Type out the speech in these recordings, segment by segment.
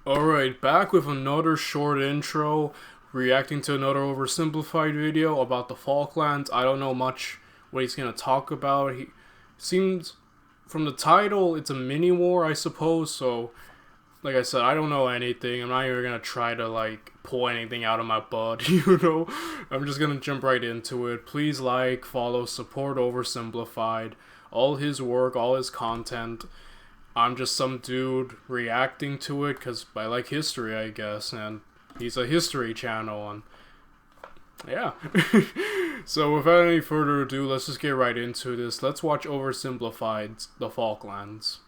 Alright, back with another short intro, reacting to another oversimplified video about the Falklands. I don't know much what he's going to talk about. He seems, from the title, it's a mini-war, I suppose, so, like I said, I don't know anything. I'm not even going to try to, pull anything out of my butt, I'm just going to jump right into it. Please like, follow, support Oversimplified, all his work, all his content. I'm just some dude reacting to it because I like history, I guess, and he's a history channel, and yeah. So without any further ado, let's just get right into this. Let's watch Oversimplified The Falklands.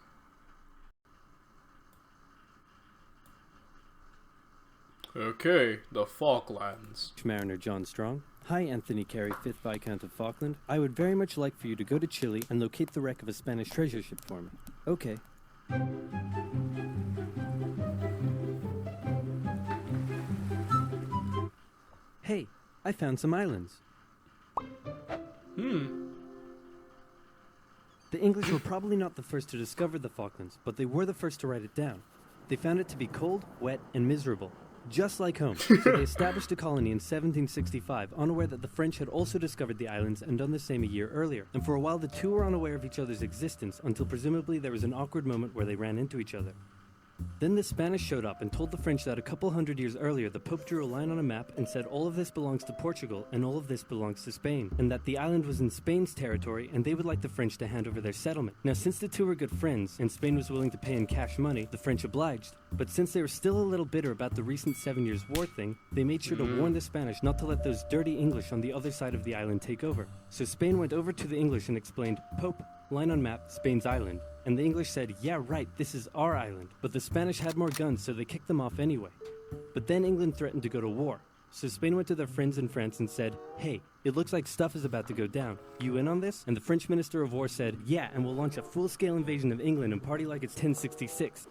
Okay, The Falklands. Mariner John Strong. Hi, Anthony Carey, 5th Viscount of Falkland. I would very much like for you to go to Chile and locate the wreck of a Spanish treasure ship for me. Okay. Hey, I found some islands. The English were probably not the first to discover the Falklands, but they were the first to write it down. They found it to be cold, wet, and miserable, just like home. So they established a colony in 1765, unaware that the French had also discovered the islands and done the same a year earlier. And for a while the two were unaware of each other's existence until presumably there was an awkward moment where they ran into each other. Then the Spanish showed up and told the French that a couple hundred years earlier the Pope drew a line on a map and said all of this belongs to Portugal and all of this belongs to Spain, and that the island was in Spain's territory and they would like the French to hand over their settlement. Now since the two were good friends and Spain was willing to pay in cash money, the French obliged. But since they were still a little bitter about the recent 7 Years' War thing, they made sure to warn the Spanish not to let those dirty English on the other side of the island take over. So Spain went over to the English and explained, Pope, line on map, Spain's island. And the English said, yeah, right, this is our island. But the Spanish had more guns, so they kicked them off anyway. But then England threatened to go to war. So Spain went to their friends in France and said, hey, it looks like stuff is about to go down. You in on this? And the French Minister of War said, yeah, and we'll launch a full-scale invasion of England and party like it's 1066.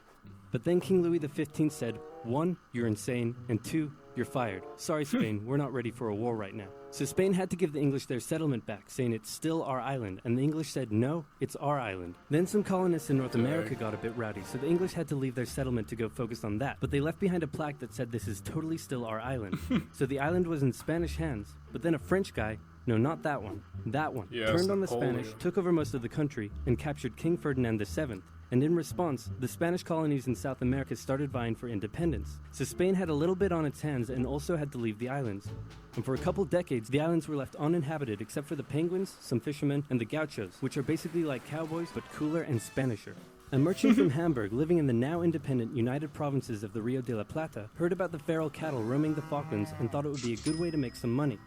But then King Louis XV said, 1, you're insane, and 2, you're fired. Sorry, Spain, we're not ready for a war right now. So Spain had to give the English their settlement back, saying it's still our island, and the English said, no, it's our island. Then some colonists in North America got a bit rowdy, so the English had to leave their settlement to go focus on that. But they left behind a plaque that said this is totally still our island. So the island was in Spanish hands, but then a French guy, no, not that one, turned on the Spanish, took over most of the country, and captured King Ferdinand VII. And in response, the Spanish colonies in South America started vying for independence. So Spain had a little bit on its hands and also had to leave the islands. And for a couple decades, the islands were left uninhabited except for the penguins, some fishermen, and the gauchos, which are basically like cowboys but cooler and Spanisher. A merchant from Hamburg living in the now independent United Provinces of the Rio de la Plata heard about the feral cattle roaming the Falklands and thought it would be a good way to make some money.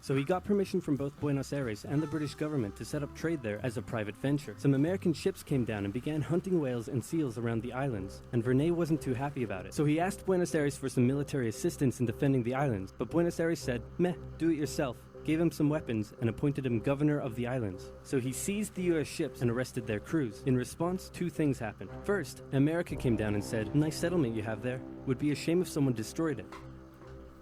So he got permission from both Buenos Aires and the British government to set up trade there as a private venture. Some American ships came down and began hunting whales and seals around the islands, and Vernet wasn't too happy about it. So he asked Buenos Aires for some military assistance in defending the islands, but Buenos Aires said, meh, do it yourself, gave him some weapons, and appointed him governor of the islands. So he seized the US ships and arrested their crews. In response, two things happened. First, America came down and said, nice settlement you have there, would be a shame if someone destroyed it.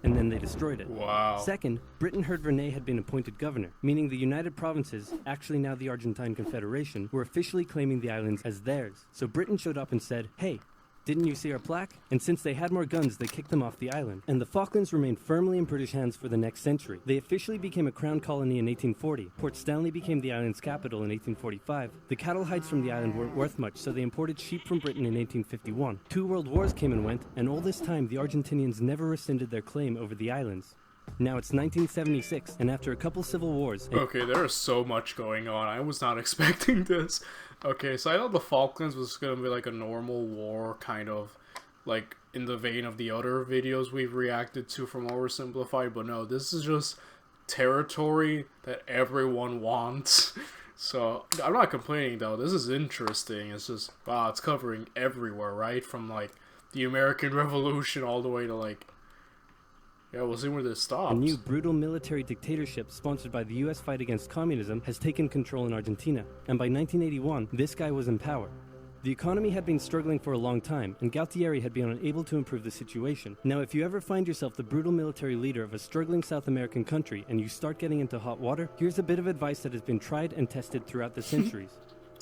And then they destroyed it. Wow. Second, Britain heard Vernet had been appointed governor, meaning the United Provinces, actually now the Argentine Confederation, were officially claiming the islands as theirs. So Britain showed up and said, hey, didn't you see our plaque? And since they had more guns, they kicked them off the island. And the Falklands remained firmly in British hands for the next century. They officially became a crown colony in 1840. Port Stanley became the island's capital in 1845. The cattle hides from the island weren't worth much, so they imported sheep from Britain in 1851. 2 world wars came and went, and all this time the Argentinians never rescinded their claim over the islands. Now it's 1976, and after a couple civil wars... Okay, there is so much going on. I was not expecting this. Okay, so I thought the Falklands was going to be like a normal war, kind of, like, in the vein of the other videos we've reacted to from Oversimplified, but no, this is just territory that everyone wants. So, I'm not complaining, though. This is interesting. It's just, wow, it's covering everywhere, right? From, like, the American Revolution all the way to, like... Yeah, we'll see where this stops. A new brutal military dictatorship sponsored by the US fight against communism has taken control in Argentina, and by 1981, this guy was in power. The economy had been struggling for a long time, and Galtieri had been unable to improve the situation. Now, if you ever find yourself the brutal military leader of a struggling South American country and you start getting into hot water, here's a bit of advice that has been tried and tested throughout the centuries.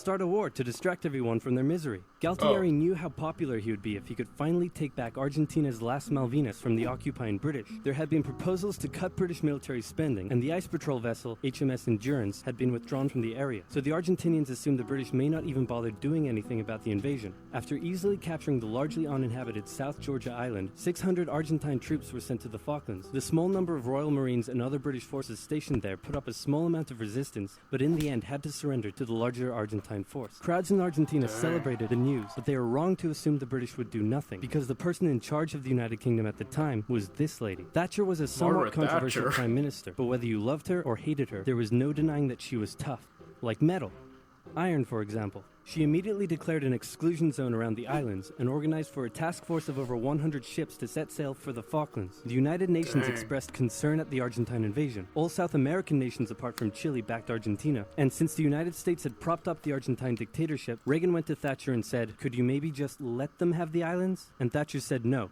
start a war to distract everyone from their misery. Galtieri knew how popular he would be if he could finally take back Argentina's last Malvinas from the occupying British. There had been proposals to cut British military spending, and the ice patrol vessel HMS Endurance had been withdrawn from the area, so the Argentinians assumed the British may not even bother doing anything about the invasion. After easily capturing the largely uninhabited South Georgia island, 600 Argentine troops were sent to the Falklands. The small number of Royal Marines and other British forces stationed there put up a small amount of resistance, but in the end had to surrender to the larger Argentine force. Crowds in Argentina celebrated the news, but they were wrong to assume the British would do nothing, because the person in charge of the United Kingdom at the time was this lady. Thatcher was a somewhat controversial prime minister, but whether you loved her or hated her, there was no denying that she was tough. Like metal. Iron, for example. She immediately declared an exclusion zone around the islands and organized for a task force of over 100 ships to set sail for the Falklands. The United Nations expressed concern at the Argentine invasion. All South American nations apart from Chile backed Argentina, and since the United States had propped up the Argentine dictatorship, Reagan went to Thatcher and said, "Could you maybe just let them have the islands?" And Thatcher said no.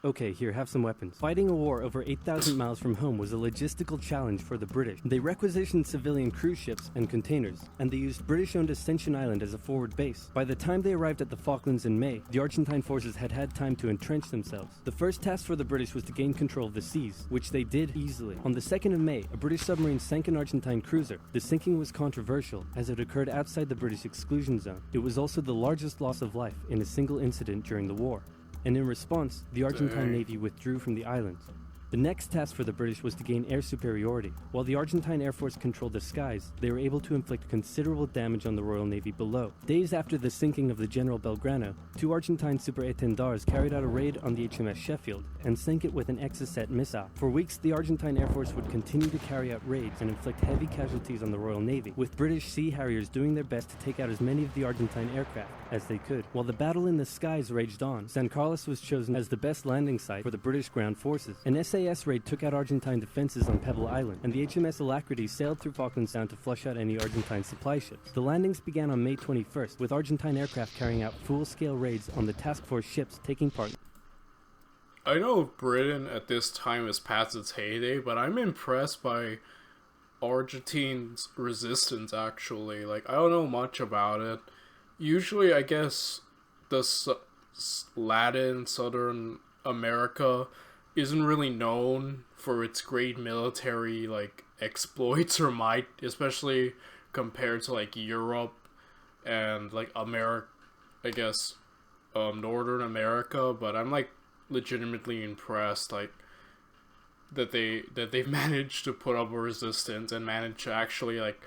Okay, here, have some weapons. Fighting a war over 8,000 miles from home was a logistical challenge for the British. They requisitioned civilian cruise ships and containers, and they used British-owned Ascension Island as a forward base. By the time they arrived at the Falklands in May, the Argentine forces had had time to entrench themselves. The first task for the British was to gain control of the seas, which they did easily. On the 2nd of May, a British submarine sank an Argentine cruiser. The sinking was controversial, as it occurred outside the British exclusion zone. It was also the largest loss of life in a single incident during the war. And in response, the Argentine Navy withdrew from the islands. The next task for the British was to gain air superiority. While the Argentine Air Force controlled the skies, they were able to inflict considerable damage on the Royal Navy below. Days after the sinking of the General Belgrano, 2 Argentine super-étendards carried out a raid on the HMS Sheffield and sank it with an Exocet missile. For weeks, the Argentine Air Force would continue to carry out raids and inflict heavy casualties on the Royal Navy, with British Sea Harriers doing their best to take out as many of the Argentine aircraft as they could. While the battle in the skies raged on, San Carlos was chosen as the best landing site for the British ground forces. An SAS raid took out Argentine defenses on Pebble Island, and the HMS Alacrity sailed through Falklands Sound to flush out any Argentine supply ships. The landings began on May 21st, with Argentine aircraft carrying out full-scale raids on the task force ships taking part. I know Britain at this time is past its heyday, but I'm impressed by Argentina's resistance, actually. Like, I don't know much about it. Usually, I guess, the Latin, Southern America isn't really known for its great military, like, exploits or might, especially compared to, like, Europe and, like, I guess, Northern America, but I'm, like, legitimately impressed, like, that they've managed to put up a resistance and managed to actually, like,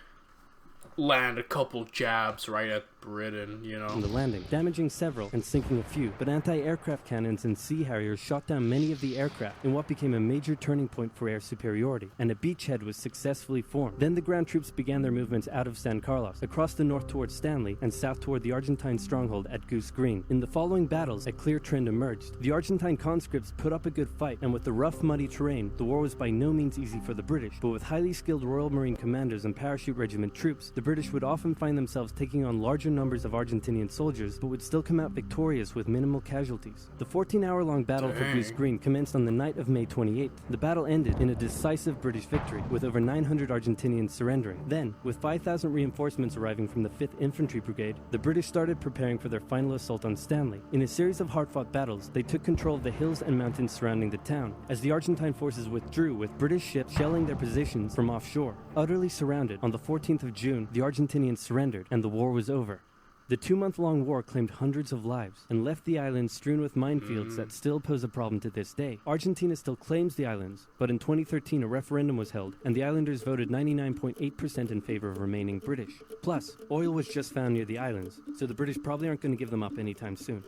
land a couple jabs right at Britain, you know. In the landing, damaging several and sinking a few, but anti-aircraft cannons and Sea Harriers shot down many of the aircraft in what became a major turning point for air superiority, and a beachhead was successfully formed. Then the ground troops began their movements out of San Carlos, across the north towards Stanley, and south toward the Argentine stronghold at Goose Green. In the following battles, a clear trend emerged. The Argentine conscripts put up a good fight, and with the rough, muddy terrain, the war was by no means easy for the British, but with highly skilled Royal Marine commandos and parachute regiment troops, the British would often find themselves taking on larger numbers of Argentinian soldiers, but would still come out victorious with minimal casualties. The 14-hour-long battle for Goose Green commenced on the night of May 28th. The battle ended in a decisive British victory, with over 900 Argentinians surrendering. Then, with 5,000 reinforcements arriving from the 5th Infantry Brigade, the British started preparing for their final assault on Stanley. In a series of hard-fought battles, they took control of the hills and mountains surrounding the town, as the Argentine forces withdrew, with British ships shelling their positions from offshore. Utterly surrounded, on the 14th of June, the Argentinians surrendered, and the war was over. The 2-month-long war claimed hundreds of lives and left the islands strewn with minefields that still pose a problem to this day. Argentina still claims the islands, but in 2013 a referendum was held, and the islanders voted 99.8% in favor of remaining British. Plus, oil was just found near the islands, so the British probably aren't going to give them up anytime soon.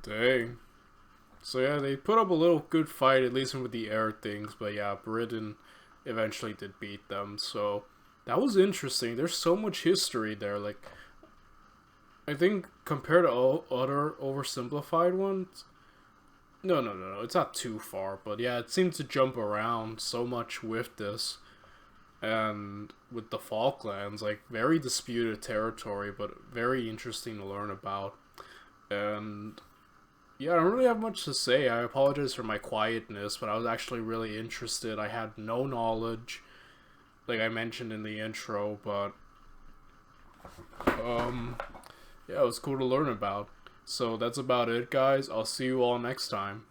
Dang. So yeah, they put up a little good fight, at least with the air things, but yeah, Britain eventually did beat them, so that was interesting. There's so much history there. Like, I think compared to other oversimplified ones, no, it's not too far, but yeah, it seemed to jump around so much with this. And with the Falklands, like, very disputed territory, but very interesting to learn about. And yeah, I don't really have much to say. I apologize for my quietness, but I was actually really interested. I had no knowledge. like I mentioned in the intro, but yeah, it was cool to learn about. So that's about it, guys. I'll see you all next time.